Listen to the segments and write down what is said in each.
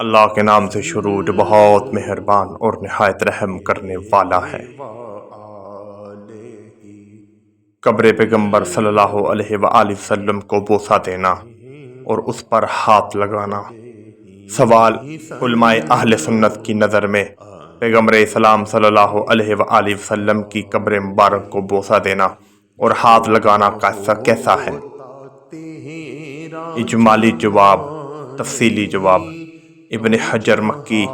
اللہ کے نام سے شروع جو بہت مہربان اور نہایت رحم کرنے والا ہے۔ قبر پیغمبر صلی اللہ علیہ وآلہ وسلم کو بوسہ دینا اور اس پر ہاتھ لگانا۔ سوال: علماء اہل سنت کی نظر میں پیغمبر اسلام صلی اللہ علیہ وآلہ وسلم کی قبر مبارک کو بوسہ دینا اور ہاتھ لگانا کیسا ہے؟ اجمالی جواب، تفصیلی جواب۔ ابن حجر مکی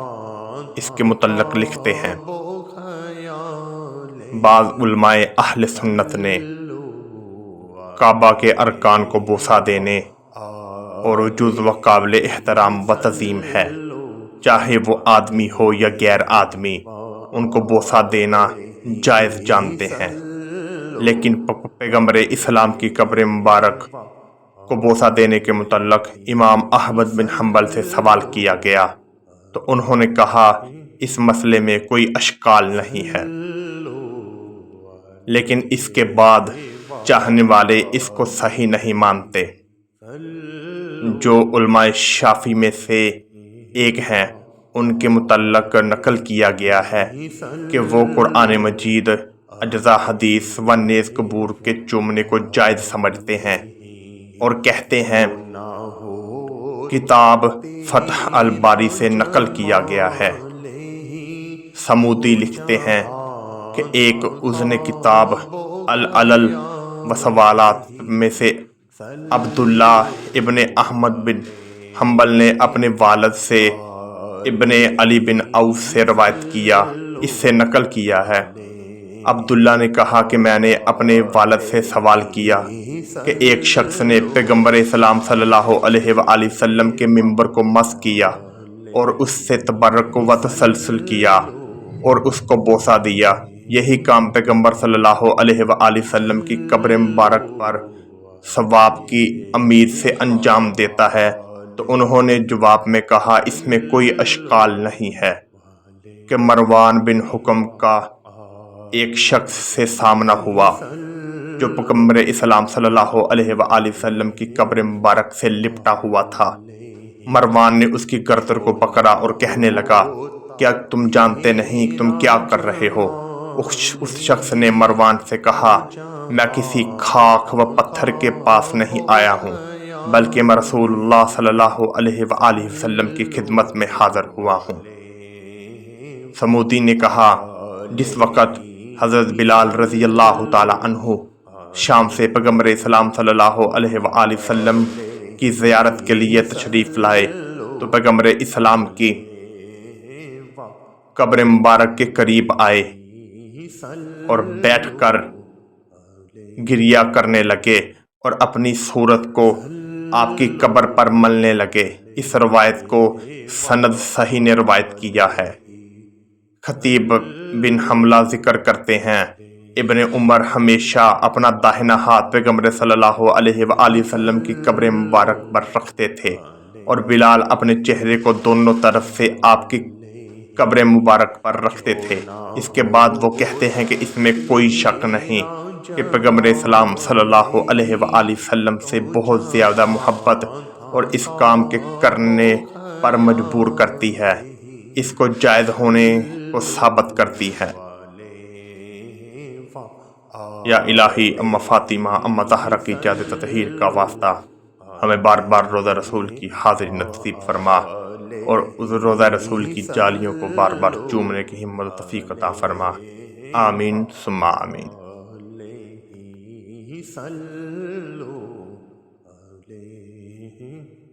اس کے متعلق لکھتے ہیں: بعض علماء اہل سنت نے کعبہ کے ارکان کو بوسہ دینے اور جزو قابل احترام و تعظیم ہے، چاہے وہ آدمی ہو یا غیر آدمی، ان کو بوسہ دینا جائز جانتے ہیں۔ لیکن پیغمبر اسلام کی قبر مبارک کو بوسہ دینے کے متعلق امام احمد بن حنبل سے سوال کیا گیا تو انہوں نے کہا اس مسئلے میں کوئی اشکال نہیں ہے، لیکن اس کے بعد چاہنے والے اس کو صحیح نہیں مانتے۔ جو علماء شافعی میں سے ایک ہیں، ان کے متعلق نقل کیا گیا ہے کہ وہ قرآن مجید، اجزاء حدیث و نیز قبور کے چومنے کو جائز سمجھتے ہیں اور کہتے ہیں۔ کتاب فتح الباری سے نقل کیا گیا ہے۔ سمودی لکھتے ہیں کہ ایک اذن کتاب العلل و سوالات میں سے عبداللہ ابن احمد بن حنبل نے اپنے والد سے ابن علی بن عوف سے روایت کیا، اس سے نقل کیا ہے۔ عبداللہ نے کہا کہ میں نے اپنے والد سے سوال کیا کہ ایک شخص نے پیغمبر اسلام صلی اللہ علیہ وآلہ وسلم کے ممبر کو مس کیا اور اس سے تبرک و تسلسل کیا اور اس کو بوسہ دیا، یہی کام پیغمبر صلی اللہ علیہ وآلہ وسلم کی قبر مبارک پر ثواب کی امید سے انجام دیتا ہے؟ تو انہوں نے جواب میں کہا اس میں کوئی اشکال نہیں ہے کہ مروان بن حکم کا ایک شخص سے سامنا ہوا جو پیغمبر اسلام صلی اللہ علیہ وآلہ وسلم کی قبر مبارک سے لپٹا ہوا تھا۔ مروان نے اس کی گردن کو پکڑا اور کہنے لگا، کیا تم جانتے نہیں کہ تم کیا کر رہے ہو؟ اس شخص نے مروان سے کہا، میں کسی خاک و پتھر کے پاس نہیں آیا ہوں، بلکہ میں رسول اللہ صلی اللہ علیہ وآلہ وسلم کی خدمت میں حاضر ہوا ہوں۔ سمودی نے کہا، جس وقت حضرت بلال رضی اللہ تعالی عنہ شام سے پیغمبر اسلام صلی اللہ علیہ وآلہ وسلم کی زیارت کے لیے تشریف لائے تو پیغمبر اسلام کی قبر مبارک کے قریب آئے اور بیٹھ کر گریہ کرنے لگے اور اپنی صورت کو آپ کی قبر پر ملنے لگے۔ اس روایت کو سند صحیح نے روایت کیا ہے۔ خطیب بن حملہ ذکر کرتے ہیں، ابن عمر ہمیشہ اپنا داہنا ہاتھ پیغمبر صلی اللہ علیہ وآلہ وسلم کی قبر مبارک پر رکھتے تھے اور بلال اپنے چہرے کو دونوں طرف سے آپ کی قبر مبارک پر رکھتے تھے۔ اس کے بعد وہ کہتے ہیں کہ اس میں کوئی شک نہیں کہ پیغمبر اسلام صلی اللہ علیہ وآلہ وسلم سے بہت زیادہ محبت اور اس کام کے کرنے پر مجبور کرتی ہے، اس کو جائز ہونے کو ثابت کرتی ہے۔ یا الہی، اما فاطمہ، اما زہرا کی جاد تطہیر کا واسطہ ہمیں بار بار روضہ رسول کی حاضری نصیب فرما اور اس روضہ رسول کی جالیوں کو بار بار چومنے کی ہمت و توفیق عطا فرما۔ آمین ثم آمین۔ صلو علیہ